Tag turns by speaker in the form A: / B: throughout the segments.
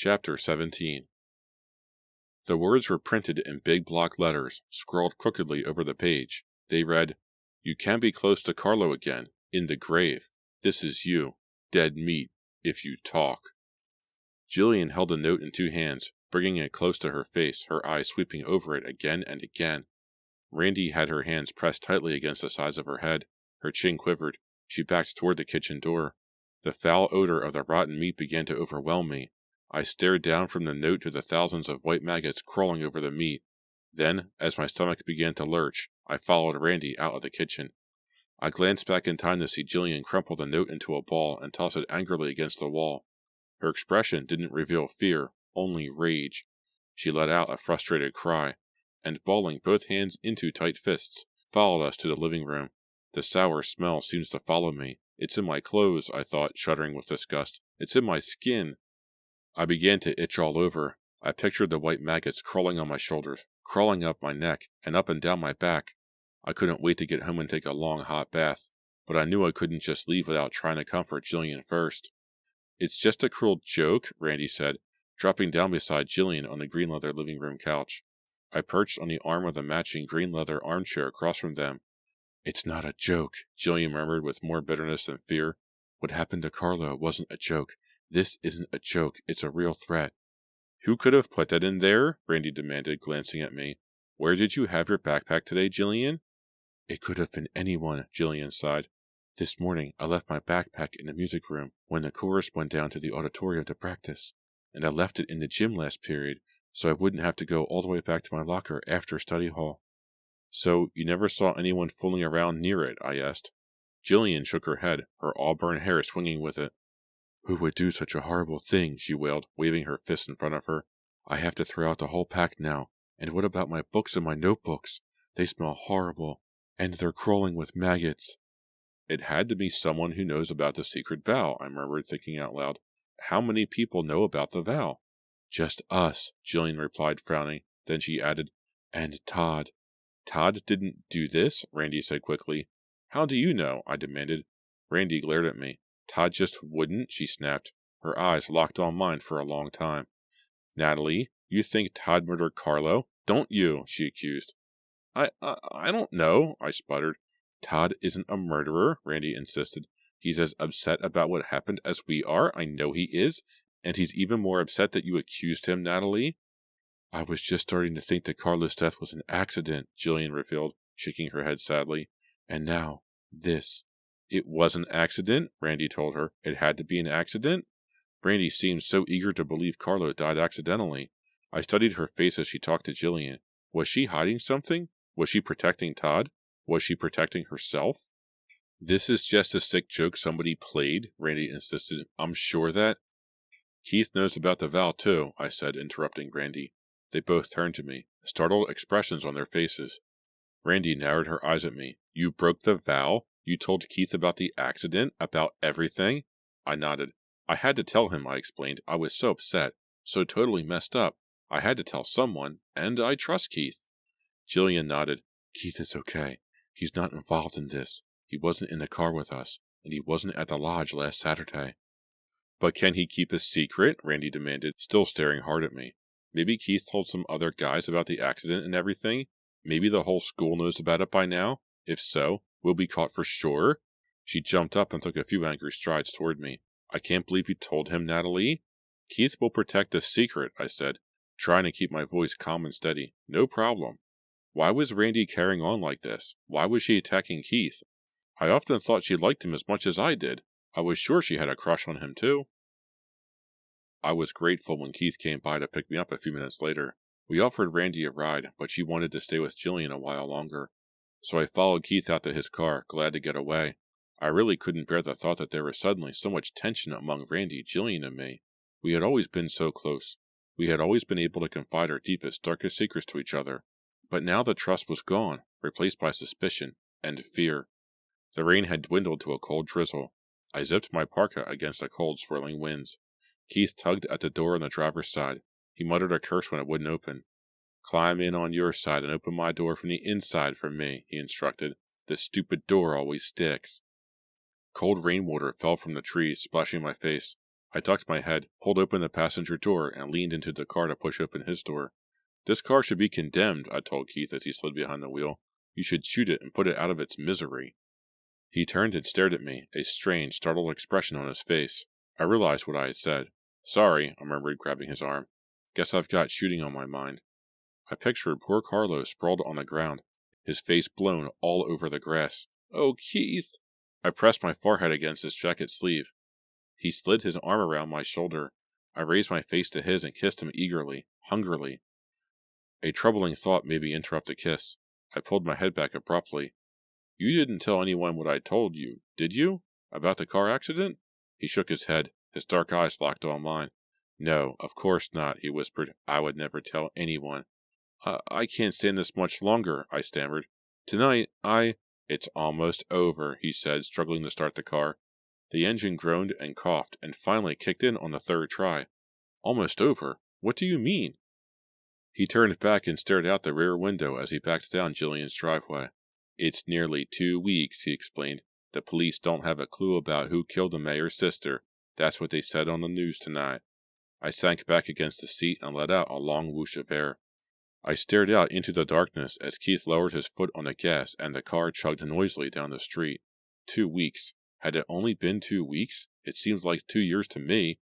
A: Chapter 17. The words were printed in big block letters, scrawled crookedly over the page. They read, "You can be close to Carlo again, in the grave. This is you, dead meat, if you talk." Jillian held the note in two hands, bringing it close to her face, her eyes sweeping over it again and again. Randy had her hands pressed tightly against the sides of her head. Her chin quivered. She backed toward the kitchen door. The foul odor of the rotten meat began to overwhelm me. I stared down from the note to the thousands of white maggots crawling over the meat. Then, as my stomach began to lurch, I followed Randy out of the kitchen. I glanced back in time to see Jillian crumple the note into a ball and toss it angrily against the wall. Her expression didn't reveal fear, only rage. She let out a frustrated cry, and balling both hands into tight fists, followed us to the living room. The sour smell seems to follow me. It's in my clothes, I thought, shuddering with disgust. It's in my skin. I began to itch all over. I pictured the white maggots crawling on my shoulders, crawling up my neck, and up and down my back. I couldn't wait to get home and take a long hot bath, but I knew I couldn't just leave without trying to comfort Jillian first. "It's just a cruel joke," Randy said, dropping down beside Jillian on the green leather living room couch. I perched on the arm of the matching green leather armchair across from them. "It's not a joke," Jillian murmured with more bitterness than fear. "What happened to Carlo wasn't a joke. This isn't a joke, it's a real threat." "Who could have put that in there?" Randy demanded, glancing at me. "Where did you have your backpack today, Jillian?" "It could have been anyone," Jillian sighed. "This morning I left my backpack in the music room when the chorus went down to the auditorium to practice, and I left it in the gym last period so I wouldn't have to go all the way back to my locker after study hall." "So you never saw anyone fooling around near it?" I asked. Jillian shook her head, her auburn hair swinging with it. "Who would do such a horrible thing?" she wailed, waving her fist in front of her. "I have to throw out the whole pack now. And what about my books and my notebooks? They smell horrible, and they're crawling with maggots." "It had to be someone who knows about the secret vow," I murmured, thinking out loud. "How many people know about the vow?" "Just us," Jillian replied, frowning. Then she added, "and Todd." "Todd didn't do this?" Randy said quickly. "How do you know?" I demanded. Randy glared at me. "Todd just wouldn't," she snapped. Her eyes locked on mine for a long time. "Natalie, you think Todd murdered Carlo, don't you?" she accused. I don't know," I sputtered. "Todd isn't a murderer," Randy insisted. "He's as upset about what happened as we are, I know he is, and he's even more upset that you accused him, Natalie." "I was just starting to think that Carlo's death was an accident," Jillian revealed, shaking her head sadly. "And now, this." "It was an accident," Randy told her. "It had to be an accident?" Randy seemed so eager to believe Carlo died accidentally. I studied her face as she talked to Jillian. Was she hiding something? Was she protecting Todd? Was she protecting herself? "This is just a sick joke somebody played," Randy insisted. "I'm sure that—" "Keith knows about the vow, too," I said, interrupting Randy. They both turned to me, startled expressions on their faces. Randy narrowed her eyes at me. "You broke the vow? You told Keith about the accident? About everything?" I nodded. "I had to tell him," I explained. "I was so upset. So totally messed up. I had to tell someone, and I trust Keith." Jillian nodded. "Keith is okay. He's not involved in this. He wasn't in the car with us, and he wasn't at the lodge last Saturday." "But can he keep a secret?" Randy demanded, still staring hard at me. "Maybe Keith told some other guys about the accident and everything? Maybe the whole school knows about it by now? If so, we'll be caught for sure?" She jumped up and took a few angry strides toward me. "I can't believe you told him, Natalie." "Keith will protect the secret," I said, trying to keep my voice calm and steady. "No problem." Why was Randy carrying on like this? Why was she attacking Keith? I often thought she liked him as much as I did. I was sure she had a crush on him too. I was grateful when Keith came by to pick me up a few minutes later. We offered Randy a ride, but she wanted to stay with Jillian a while longer. So I followed Keith out to his car, glad to get away. I really couldn't bear the thought that there was suddenly so much tension among Randy, Jillian, and me. We had always been so close. We had always been able to confide our deepest, darkest secrets to each other. But now the trust was gone, replaced by suspicion and fear. The rain had dwindled to a cold drizzle. I zipped my parka against the cold, swirling winds. Keith tugged at the door on the driver's side. He muttered a curse when it wouldn't open. "Climb in on your side and open my door from the inside for me," he instructed. "The stupid door always sticks." Cold rainwater fell from the trees, splashing my face. I ducked my head, pulled open the passenger door, and leaned into the car to push open his door. This car should be condemned, I told Keith as he slid behind the wheel. You should shoot it and put it out of its misery. He turned and stared at me, a strange, startled expression on his face. I realized what I had said. Sorry, I murmured, grabbing his arm. Guess I've got shooting on my mind. I pictured poor Carlo sprawled on the ground, his face blown all over the grass. Oh, Keith! I pressed my forehead against his jacket sleeve. He slid his arm around my shoulder. I raised my face to his and kissed him eagerly, hungrily. A troubling thought made me interrupt the kiss. I pulled my head back abruptly. You didn't tell anyone what I told you, did you? About the car accident? He shook his head. His dark eyes locked on mine. No, of course not, he whispered. I would never tell anyone. I can't stand this much longer, I stammered. Tonight, It's almost over, he said, struggling to start the car. The engine groaned and coughed, and finally kicked in on the third try. Almost over? What do you mean? He turned back and stared out the rear window as he backed down Jillian's driveway. It's nearly 2 weeks, he explained. The police don't have a clue about who killed the mayor's sister. That's what they said on the news tonight. I sank back against the seat and let out a long whoosh of air. I stared out into the darkness as Keith lowered his foot on the gas and the car chugged noisily down the street. 2 weeks. Had it only been 2 weeks? It seems like 2 years to me.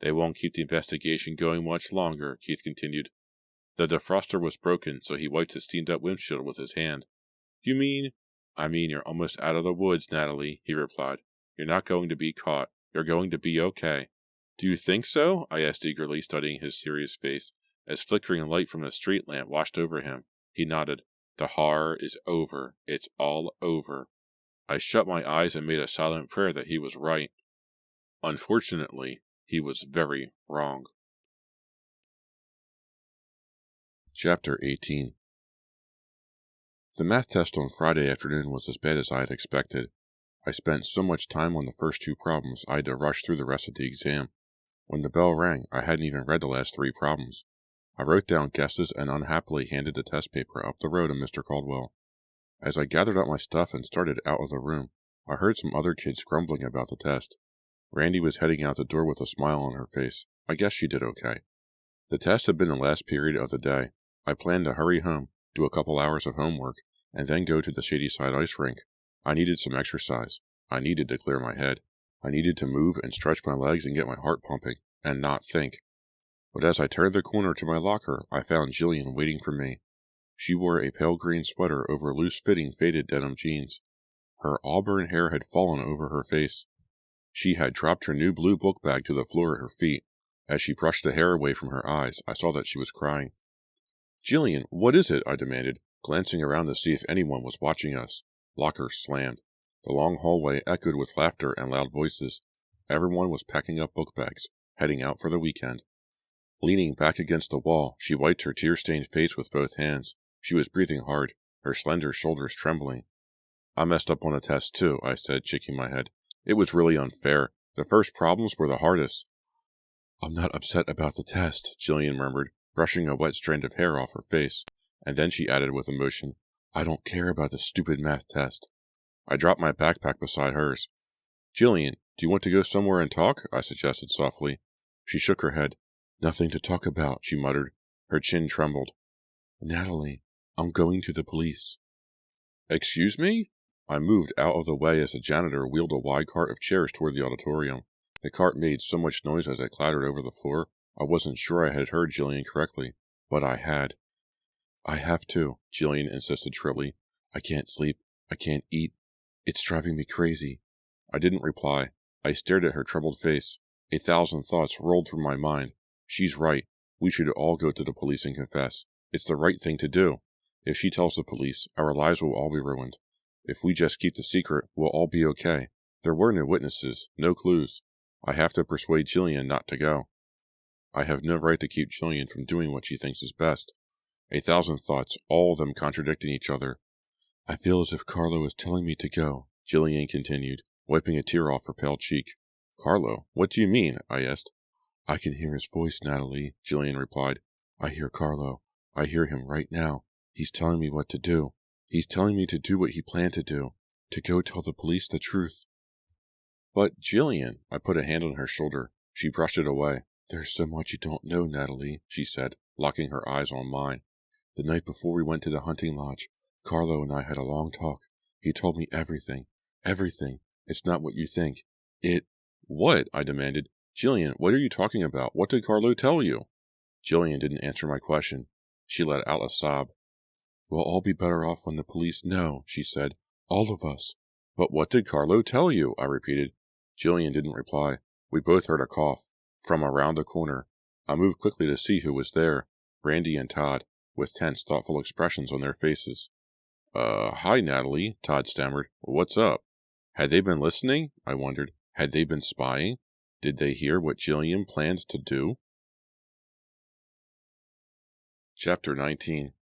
A: They won't keep the investigation going much longer, Keith continued. The defroster was broken, so he wiped his steamed-up windshield with his hand. You mean? I mean you're almost out of the woods, Natalie, he replied. You're not going to be caught. You're going to be okay. Do you think so? I asked eagerly, studying his serious face, as flickering light from the street lamp washed over him. He nodded. The horror is over. It's all over. I shut my eyes and made a silent prayer that he was right. Unfortunately, he was very wrong. Chapter 18. The math test on Friday afternoon was as bad as I had expected. I spent so much time on the first 2 problems I had to rush through the rest of the exam. When the bell rang, I hadn't even read the last 3 problems. I wrote down guesses and unhappily handed the test paper up the road to Mr. Caldwell. As I gathered up my stuff and started out of the room, I heard some other kids grumbling about the test. Randy was heading out the door with a smile on her face. I guess she did okay. The test had been the last period of the day. I planned to hurry home, do a couple hours of homework, and then go to the Shadyside ice rink. I needed some exercise. I needed to clear my head. I needed to move and stretch my legs and get my heart pumping, and not think. But as I turned the corner to my locker, I found Jillian waiting for me. She wore a pale green sweater over loose-fitting faded denim jeans. Her auburn hair had fallen over her face. She had dropped her new blue book bag to the floor at her feet. As she brushed the hair away from her eyes, I saw that she was crying. Jillian, what is it? I demanded, glancing around to see if anyone was watching us. Lockers slammed. The long hallway echoed with laughter and loud voices. Everyone was packing up book bags, heading out for the weekend. Leaning back against the wall, she wiped her tear-stained face with both hands. She was breathing hard, her slender shoulders trembling. I messed up on the test too, I said, shaking my head. It was really unfair. The first problems were the hardest. I'm not upset about the test, Jillian murmured, brushing a wet strand of hair off her face, and then she added with emotion, I don't care about the stupid math test. I dropped my backpack beside hers. Jillian, do you want to go somewhere and talk? I suggested softly. She shook her head. Nothing to talk about, she muttered. Her chin trembled. Natalie, I'm going to the police. Excuse me? I moved out of the way as the janitor wheeled a wide cart of chairs toward the auditorium. The cart made so much noise as it clattered over the floor, I wasn't sure I had heard Jillian correctly, but I had. I have to, Jillian insisted shrilly. I can't sleep. I can't eat. It's driving me crazy. I didn't reply. I stared at her troubled face. 1,000 thoughts rolled through my mind. She's right. We should all go to the police and confess. It's the right thing to do. If she tells the police, our lives will all be ruined. If we just keep the secret, we'll all be okay. There were no witnesses, no clues. I have to persuade Jillian not to go. I have no right to keep Jillian from doing what she thinks is best. 1,000 thoughts, all of them contradicting each other. I feel as if Carlo is telling me to go, Jillian continued, wiping a tear off her pale cheek. Carlo? What do you mean? I asked. I can hear his voice, Natalie, Jillian replied. I hear Carlo. I hear him right now. He's telling me what to do. He's telling me to do what he planned to do, to go tell the police the truth. But, Jillian, I put a hand on her shoulder, She brushed it away. "There's so much you don't know, Natalie," she said, locking her eyes on mine. "The night before we went to the hunting lodge, Carlo and I had a long talk. He told me everything. Everything. It's not what you think. What?" I demanded. "Jillian, what are you talking about? What did Carlo tell you?" Jillian didn't answer my question. She let out a sob. "We'll all be better off when the police know," she said. "All of us." "But what did Carlo tell you?" I repeated. Jillian didn't reply. We both heard a cough from around the corner. I moved quickly to see who was there. Brandy and Todd, with tense, thoughtful expressions on their faces. Hi, Natalie," Todd stammered. "What's up?" Had they been listening? I wondered. Had they been spying? Did they hear what Jillian planned to do? Chapter 19.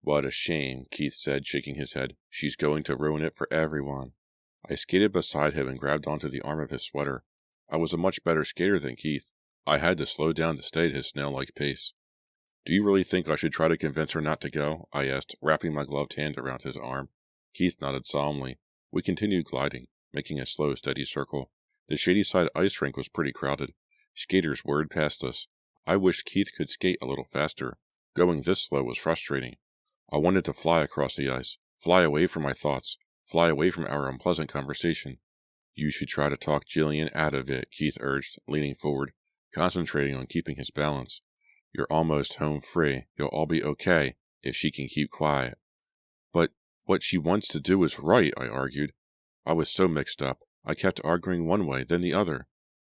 A: "What a shame," Keith said, shaking his head. "She's going to ruin it for everyone." I skated beside him and grabbed onto the arm of his sweater. I was a much better skater than Keith. I had to slow down to stay at his snail-like pace. "Do you really think I should try to convince her not to go?" I asked, wrapping my gloved hand around his arm. Keith nodded solemnly. We continued gliding, making a slow, steady circle. The Shadyside ice rink was pretty crowded. Skaters whirred past us. I wished Keith could skate a little faster. Going this slow was frustrating. I wanted to fly across the ice, fly away from my thoughts, fly away from our unpleasant conversation. "You should try to talk Jillian out of it," Keith urged, leaning forward, concentrating on keeping his balance. "You're almost home free. You'll all be okay if she can keep quiet." "But what she wants to do is right," I argued. I was so mixed up. I kept arguing one way, then the other.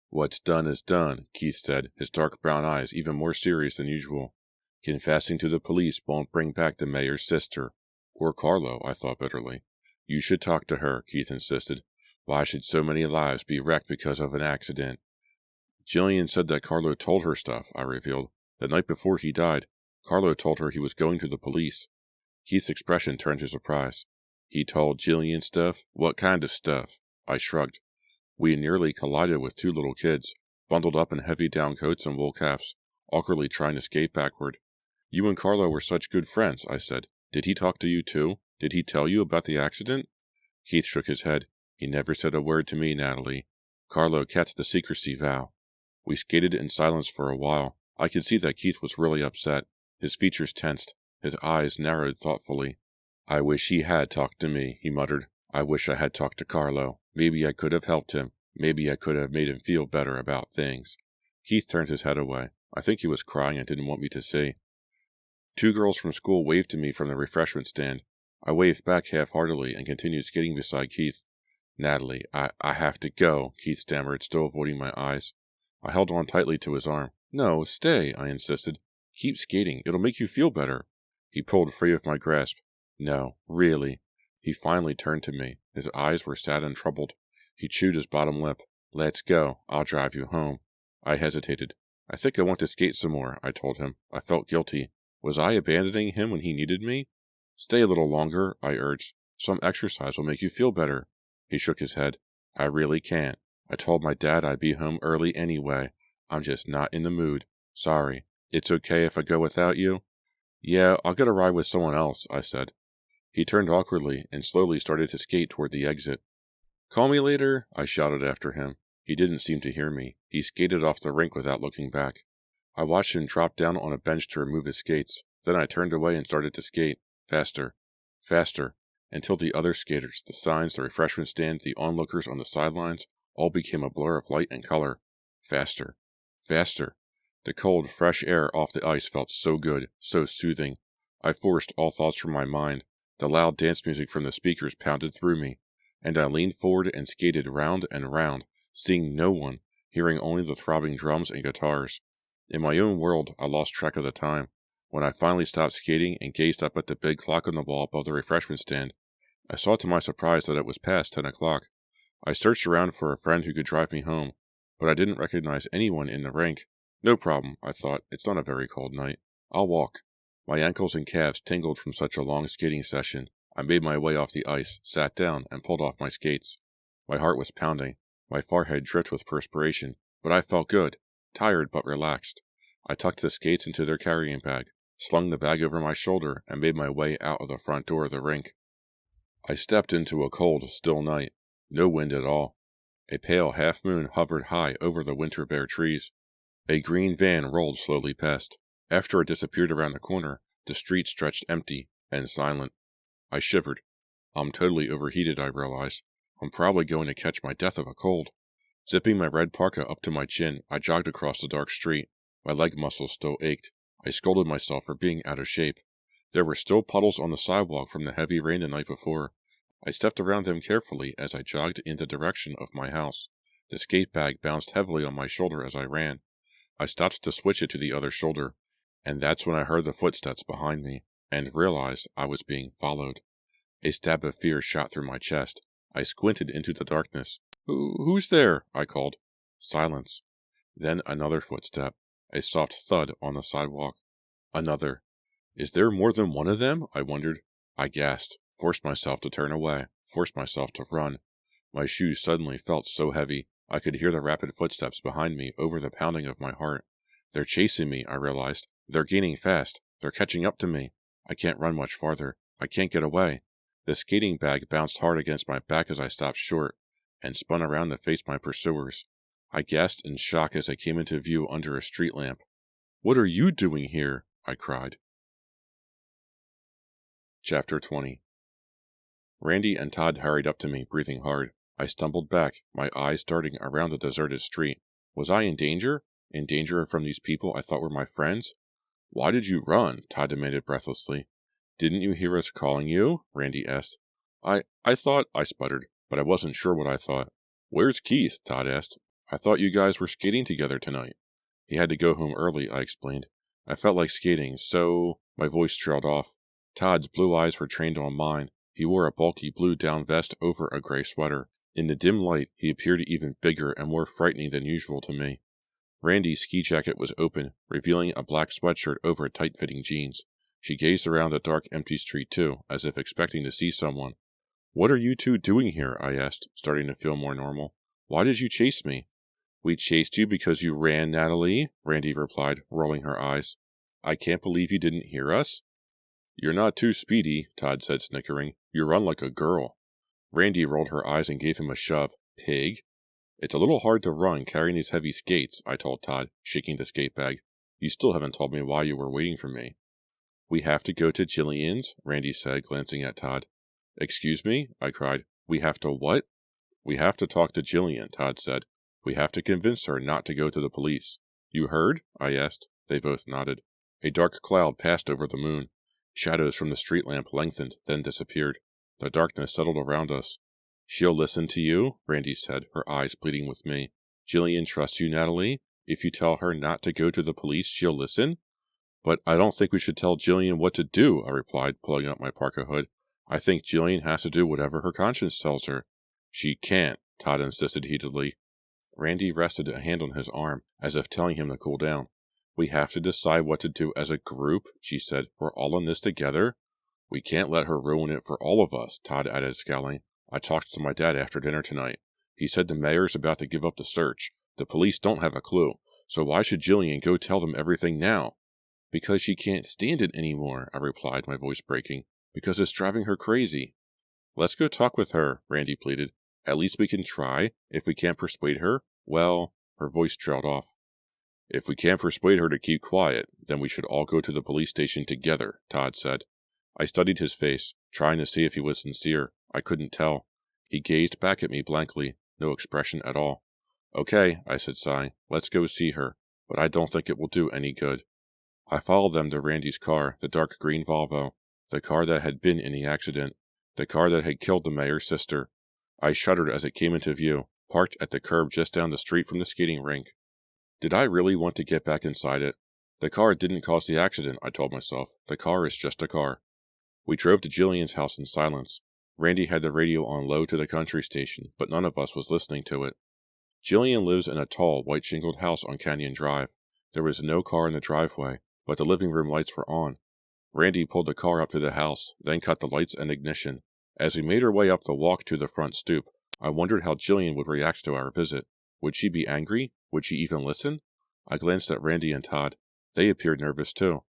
A: "What's done is done," Keith said, his dark brown eyes even more serious than usual. "Confessing to the police won't bring back the mayor's sister." Or Carlo, I thought bitterly. "You should talk to her," Keith insisted. "Why should so many lives be wrecked because of an accident?" "Jillian said that Carlo told her stuff," I revealed. "The night before he died, Carlo told her he was going to the police." Keith's expression turned to surprise. "He told Jillian stuff? What kind of stuff?" I shrugged. We nearly collided with two little kids, bundled up in heavy down coats and wool caps, awkwardly trying to skate backward. "You and Carlo were such good friends," I said. "Did he talk to you too? Did he tell you about the accident?" Keith shook his head. "He never said a word to me, Natalie. Carlo kept the secrecy vow." We skated in silence for a while. I could see that Keith was really upset. His features tensed. His eyes narrowed thoughtfully. "I wish he had talked to me," he muttered. "I wish I had talked to Carlo. Maybe I could have helped him. Maybe I could have made him feel better about things." Keith turned his head away. I think he was crying and didn't want me to see. Two girls from school waved to me from the refreshment stand. I waved back half-heartedly and continued skating beside Keith. "Natalie, I have to go," Keith stammered, still avoiding my eyes. I held on tightly to his arm. "No, stay," I insisted. "Keep skating. It'll make you feel better." He pulled free of my grasp. "No, really." He finally turned to me. His eyes were sad and troubled. He chewed his bottom lip. "Let's go. I'll drive you home." I hesitated. "I think I want to skate some more," I told him. I felt guilty. Was I abandoning him when he needed me? "Stay a little longer," I urged. "Some exercise will make you feel better." He shook his head. "I really can't. I told my dad I'd be home early anyway. I'm just not in the mood. Sorry. It's okay if I go without you?" "Yeah, I'll get a ride with someone else," I said. He turned awkwardly and slowly started to skate toward the exit. "Call me later," I shouted after him. He didn't seem to hear me. He skated off the rink without looking back. I watched him drop down on a bench to remove his skates. Then I turned away and started to skate. Faster. Faster. Until the other skaters, the signs, the refreshment stand, the onlookers on the sidelines, all became a blur of light and color. Faster. Faster. The cold, fresh air off the ice felt so good, so soothing. I forced all thoughts from my mind. The loud dance music from the speakers pounded through me, and I leaned forward and skated round and round, seeing no one, hearing only the throbbing drums and guitars. In my own world, I lost track of the time. When I finally stopped skating and gazed up at the big clock on the wall above the refreshment stand, I saw to my surprise that it was past 10 o'clock. I searched around for a friend who could drive me home, but I didn't recognize anyone in the rink. No problem, I thought. It's not a very cold night. I'll walk. My ankles and calves tingled from such a long skating session. I made my way off the ice, sat down, and pulled off my skates. My heart was pounding. My forehead dripped with perspiration, but I felt good. Tired but relaxed. I tucked the skates into their carrying bag, slung the bag over my shoulder, and made my way out of the front door of the rink. I stepped into a cold, still night. No wind at all. A pale half-moon hovered high over the winter-bare trees. A green van rolled slowly past. After it disappeared around the corner, the street stretched empty and silent. I shivered. I'm totally overheated, I realized. I'm probably going to catch my death of a cold. Zipping my red parka up to my chin, I jogged across the dark street. My leg muscles still ached. I scolded myself for being out of shape. There were still puddles on the sidewalk from the heavy rain the night before. I stepped around them carefully as I jogged in the direction of my house. The skate bag bounced heavily on my shoulder as I ran. I stopped to switch it to the other shoulder, and that's when I heard the footsteps behind me, and realized I was being followed. A stab of fear shot through my chest. I squinted into the darkness. Who's there?" I called. Silence. Then another footstep. A soft thud on the sidewalk. Another. Is there more than one of them? I wondered. I gasped, forced myself to turn away, forced myself to run. My shoes suddenly felt so heavy, I could hear the rapid footsteps behind me over the pounding of my heart. They're chasing me, I realized. They're gaining fast. They're catching up to me. I can't run much farther. I can't get away. The skating bag bounced hard against my back as I stopped short, and spun around to face my pursuers. I gasped in shock as I came into view under a street lamp. "What are you doing here?" I cried. Chapter 20. Randy and Todd hurried up to me, breathing hard. I stumbled back, my eyes darting around the deserted street. Was I in danger? In danger from these people I thought were my friends? "Why did you run?" Todd demanded breathlessly. "Didn't you hear us calling you?" Randy asked. I thought," I sputtered, but I wasn't sure what I thought. "Where's Keith?" Todd asked. "I thought you guys were skating together tonight." "He had to go home early," I explained. "I felt like skating, so—" My voice trailed off. Todd's blue eyes were trained on mine. He wore a bulky blue down vest over a gray sweater. In the dim light, he appeared even bigger and more frightening than usual to me. Randy's ski jacket was open, revealing a black sweatshirt over tight-fitting jeans. She gazed around the dark, empty street too, as if expecting to see someone. "What are you two doing here?" I asked, starting to feel more normal. "Why did you chase me?" "We chased you because you ran, Natalie," Randy replied, rolling her eyes. "I can't believe you didn't hear us." "You're not too speedy," Todd said, snickering. "You run like a girl." Randy rolled her eyes and gave him a shove. "Pig." "It's a little hard to run carrying these heavy skates," I told Todd, shaking the skate bag. "You still haven't told me why you were waiting for me." "We have to go to Jillian's," Randy said, glancing at Todd. "Excuse me?" I cried. "We have to what?" "We have to talk to Jillian," Todd said. "We have to convince her not to go to the police." "You heard?" I asked. They both nodded. A dark cloud passed over the moon. Shadows from the street lamp lengthened, then disappeared. The darkness settled around us. "She'll listen to you," Randy said, her eyes pleading with me. "Jillian trusts you, Natalie? If you tell her not to go to the police, she'll listen?" "But I don't think we should tell Jillian what to do," I replied, pulling up my parka hood. "I think Jillian has to do whatever her conscience tells her." "She can't," Todd insisted heatedly. Randy rested a hand on his arm, as if telling him to cool down. "We have to decide what to do as a group," she said. "We're all in this together." "We can't let her ruin it for all of us," Todd added, scowling. "I talked to my dad after dinner tonight. He said the mayor's about to give up the search. The police don't have a clue, so why should Jillian go tell them everything now?" "Because she can't stand it anymore," I replied, my voice breaking. "Because it's driving her crazy." "Let's go talk with her," Randy pleaded. "At least we can try. If we can't persuade her, well—" Her voice trailed off. "If we can't persuade her to keep quiet, then we should all go to the police station together," Todd said. I studied his face, trying to see if he was sincere. I couldn't tell. He gazed back at me blankly, no expression at all. "Okay," I said, sighing. "Let's go see her. But I don't think it will do any good." I followed them to Randy's car, the dark green Volvo, the car that had been in the accident, the car that had killed the mayor's sister. I shuddered as it came into view, parked at the curb just down the street from the skating rink. Did I really want to get back inside it? The car didn't cause the accident, I told myself. The car is just a car. We drove to Jillian's house in silence. Randy had the radio on low to the country station, but none of us was listening to it. Jillian lives in a tall, white-shingled house on Canyon Drive. There was no car in the driveway, but the living room lights were on. Randy pulled the car up to the house, then cut the lights and ignition. As we made our way up the walk to the front stoop, I wondered how Jillian would react to our visit. Would she be angry? Would she even listen? I glanced at Randy and Todd. They appeared nervous too.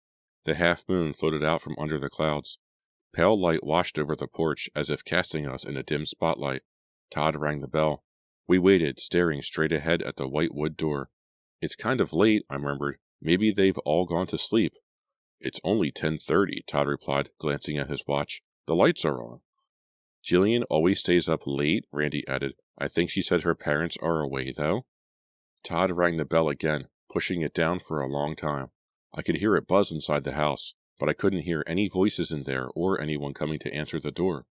A: The half-moon floated out from under the clouds. Pale light washed over the porch as if casting us in a dim spotlight. Todd rang the bell. We waited, staring straight ahead at the white wood door. It's kind of late, I murmured. Maybe they've all gone to sleep. It's only 10:30, Todd replied, glancing at his watch. The lights are on. Jillian always stays up late, Randy added. I think she said her parents are away, though. Todd rang the bell again, pushing it down for a long time. I could hear it buzz inside the house, but I couldn't hear any voices in there or anyone coming to answer the door.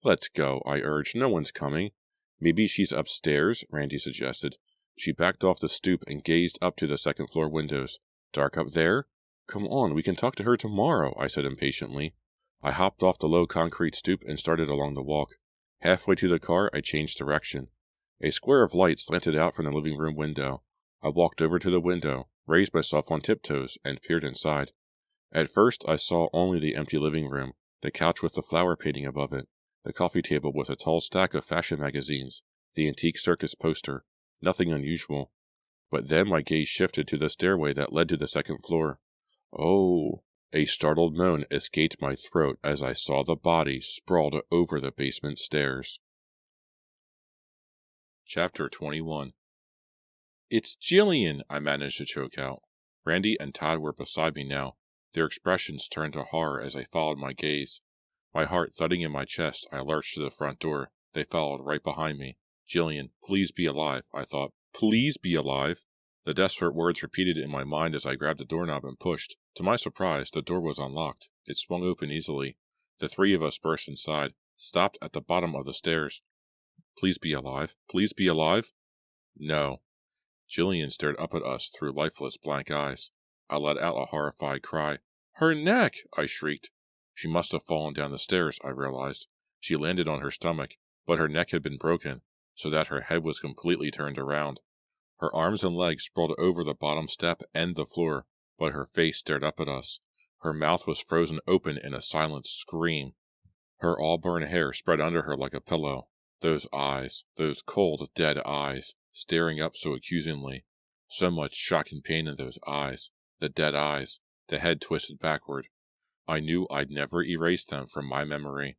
A: Let's go, I urged. No one's coming. Maybe she's upstairs, Randy suggested. She backed off the stoop and gazed up to the second-floor windows. Dark up there? Come on, we can talk to her tomorrow, I said impatiently. I hopped off the low concrete stoop and started along the walk. Halfway to the car, I changed direction. A square of light slanted out from the living room window. I walked over to the window, raised myself on tiptoes, and peered inside. At first, I saw only the empty living room, the couch with the flower painting above it, the coffee table with a tall stack of fashion magazines, the antique circus poster. Nothing unusual. But then my gaze shifted to the stairway that led to the second floor. Oh! A startled moan escaped my throat as I saw the body sprawled over the basement stairs. Chapter 21. It's Jillian, I managed to choke out. Randy and Todd were beside me now. Their expressions turned to horror as they followed my gaze. My heart thudding in my chest, I lurched to the front door. They followed right behind me. Jillian, please be alive, I thought. Please be alive. The desperate words repeated in my mind as I grabbed the doorknob and pushed. To my surprise, the door was unlocked. It swung open easily. The three of us burst inside, stopped at the bottom of the stairs. Please be alive. Please be alive. No. Jillian stared up at us through lifeless blank eyes. I let out a horrified cry. Her neck! I shrieked. She must have fallen down the stairs, I realized. She landed on her stomach, but her neck had been broken, so that her head was completely turned around. Her arms and legs sprawled over the bottom step and the floor, but her face stared up at us. Her mouth was frozen open in a silent scream. Her auburn hair spread under her like a pillow. Those eyes, those cold, dead eyes, staring up so accusingly. So much shock and pain in those eyes. The dead eyes, the head twisted backward. I knew I'd never erase them from my memory.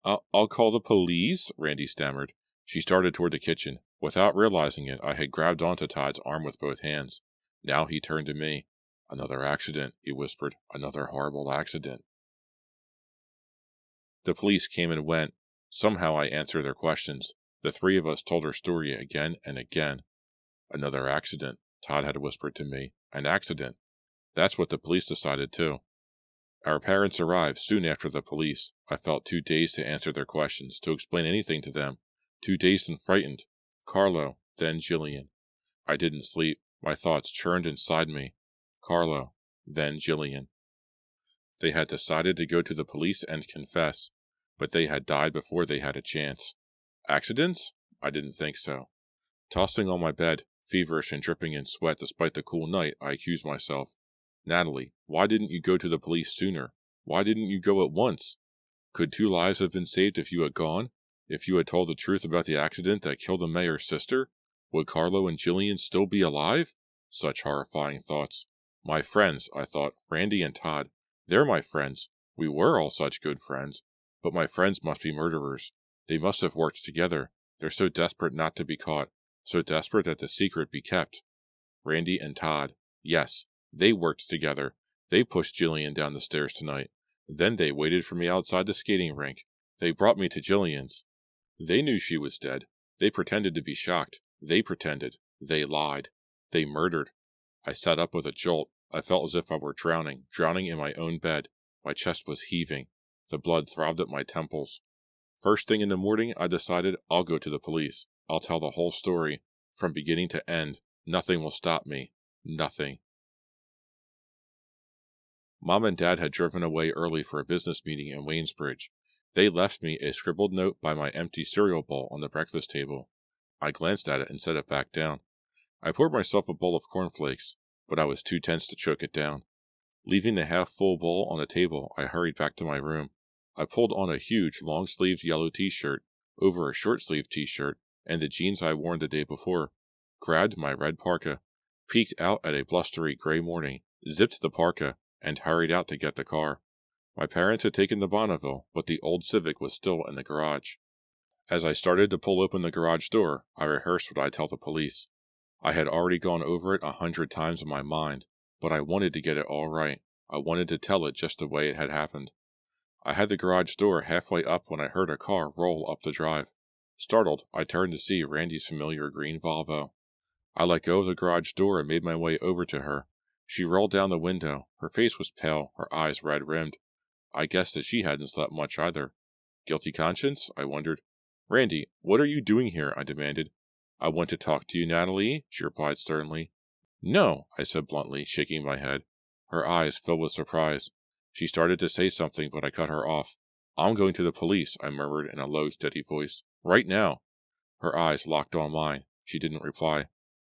A: I'll call the police, Randy stammered. She started toward the kitchen. Without realizing it, I had grabbed onto Todd's arm with both hands. Now he turned to me. Another accident, he whispered. Another horrible accident. The police came and went. Somehow I answered their questions. The three of us told her story again and again. Another accident, Todd had whispered to me. An accident. That's what the police decided, too. Our parents arrived soon after the police. I felt too dazed to answer their questions, to explain anything to them. Too dazed and frightened. Carlo, then Jillian. I didn't sleep. My thoughts churned inside me. Carlo, then Jillian. They had decided to go to the police and confess, but they had died before they had a chance. Accidents? I didn't think so. Tossing on my bed, feverish and dripping in sweat despite the cool night, I accused myself. Natalie, why didn't you go to the police sooner? Why didn't you go at once? Could 2 lives have been saved if you had gone? If you had told the truth about the accident that killed the mayor's sister? Would Carlo and Jillian still be alive? Such horrifying thoughts. My friends, I thought, Randy and Todd. They're my friends. We were all such good friends. But my friends must be murderers. They must have worked together. They're so desperate not to be caught. So desperate that the secret be kept. Randy and Todd. Yes, they worked together. They pushed Jillian down the stairs tonight. Then they waited for me outside the skating rink. They brought me to Jillian's. They knew she was dead. They pretended to be shocked. They pretended. They lied. They murdered. I sat up with a jolt. I felt as if I were drowning in my own bed. My chest was heaving. The blood throbbed at my temples. First thing in the morning, I decided I'll go to the police. I'll tell the whole story, from beginning to end. Nothing will stop me. Nothing. Mom and Dad had driven away early for a business meeting in Waynesbridge. They left me a scribbled note by my empty cereal bowl on the breakfast table. I glanced at it and set it back down. I poured myself a bowl of cornflakes, but I was too tense to choke it down. Leaving the half-full bowl on the table, I hurried back to my room. I pulled on a huge, long-sleeved yellow t-shirt over a short-sleeved t-shirt and the jeans I worn the day before, grabbed my red parka, peeked out at a blustery gray morning, zipped the parka, and hurried out to get the car. My parents had taken the Bonneville, but the old Civic was still in the garage. As I started to pull open the garage door, I rehearsed what I'd tell the police. I had already gone over it 100 times in my mind, but I wanted to get it all right. I wanted to tell it just the way it had happened. I had the garage door halfway up when I heard a car roll up the drive. Startled, I turned to see Randy's familiar green Volvo. I let go of the garage door and made my way over to her. She rolled down the window. Her face was pale, her eyes red-rimmed. I guessed that she hadn't slept much either. Guilty conscience? I wondered. Randy, what are you doing here? I demanded. I want to talk to you, Natalie, she replied sternly. No, I said bluntly, shaking my head. Her eyes filled with surprise. She started to say something, but I cut her off. I'm going to the police, I murmured in a low, steady voice. Right now. Her eyes locked on mine. She didn't reply.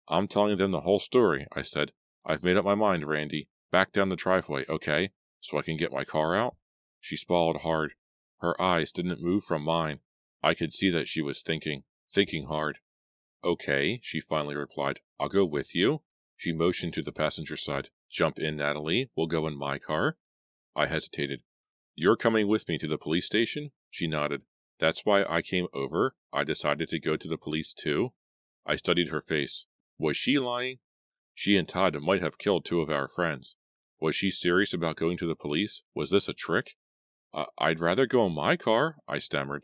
A: I'm telling them the whole story, I said. I've made up my mind, Randy. Back down the driveway, okay? So I can get my car out? She swallowed hard. Her eyes didn't move from mine. I could see that she was thinking hard. Okay, she finally replied. I'll go with you. She motioned to the passenger side. Jump in, Natalie. We'll go in my car. I hesitated. You're coming with me to the police station? She nodded. That's why I came over. I decided to go to the police too. I studied her face. Was she lying? She and Todd might have killed 2 of our friends. Was she serious about going to the police? Was this a trick? I'd rather go in my car, I stammered.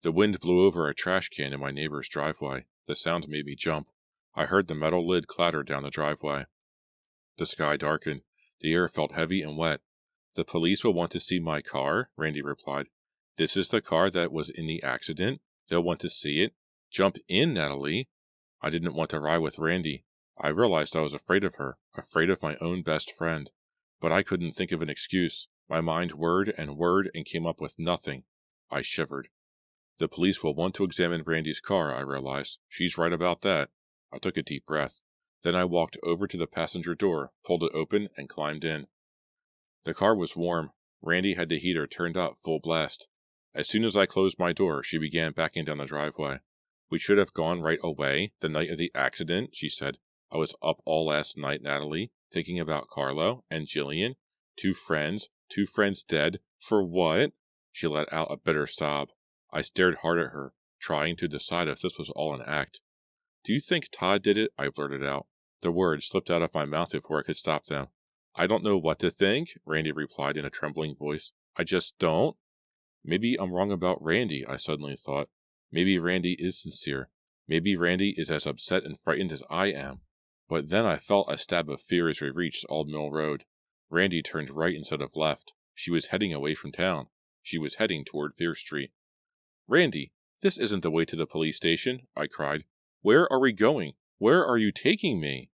A: The wind blew over a trash can in my neighbor's driveway. The sound made me jump. I heard the metal lid clatter down the driveway. The sky darkened. The air felt heavy and wet. The police will want to see my car, Randy replied. This is the car that was in the accident. They'll want to see it. Jump in, Natalie. I didn't want to ride with Randy. I realized I was afraid of her, afraid of my own best friend. But I couldn't think of an excuse. My mind whirred and came up with nothing. I shivered. The police will want to examine Randy's car, I realized. She's right about that. I took a deep breath. Then I walked over to the passenger door, pulled it open, and climbed in. The car was warm. Randy had the heater turned up full blast. As soon as I closed my door, she began backing down the driveway. We should have gone right away, the night of the accident, she said. I was up all last night, Natalie, thinking about Carlo and Jillian. 2 friends dead. For what? She let out a bitter sob. I stared hard at her, trying to decide if this was all an act. Do you think Todd did it? I blurted out. The words slipped out of my mouth before I could stop them. I don't know what to think, Randy replied in a trembling voice. I just don't. Maybe I'm wrong about Randy, I suddenly thought. Maybe Randy is sincere. Maybe Randy is as upset and frightened as I am. But then I felt a stab of fear as we reached Old Mill Road. Randy turned right instead of left. She was heading away from town. She was heading toward Fear Street. Randy, this isn't the way to the police station, I cried. Where are we going? Where are you taking me?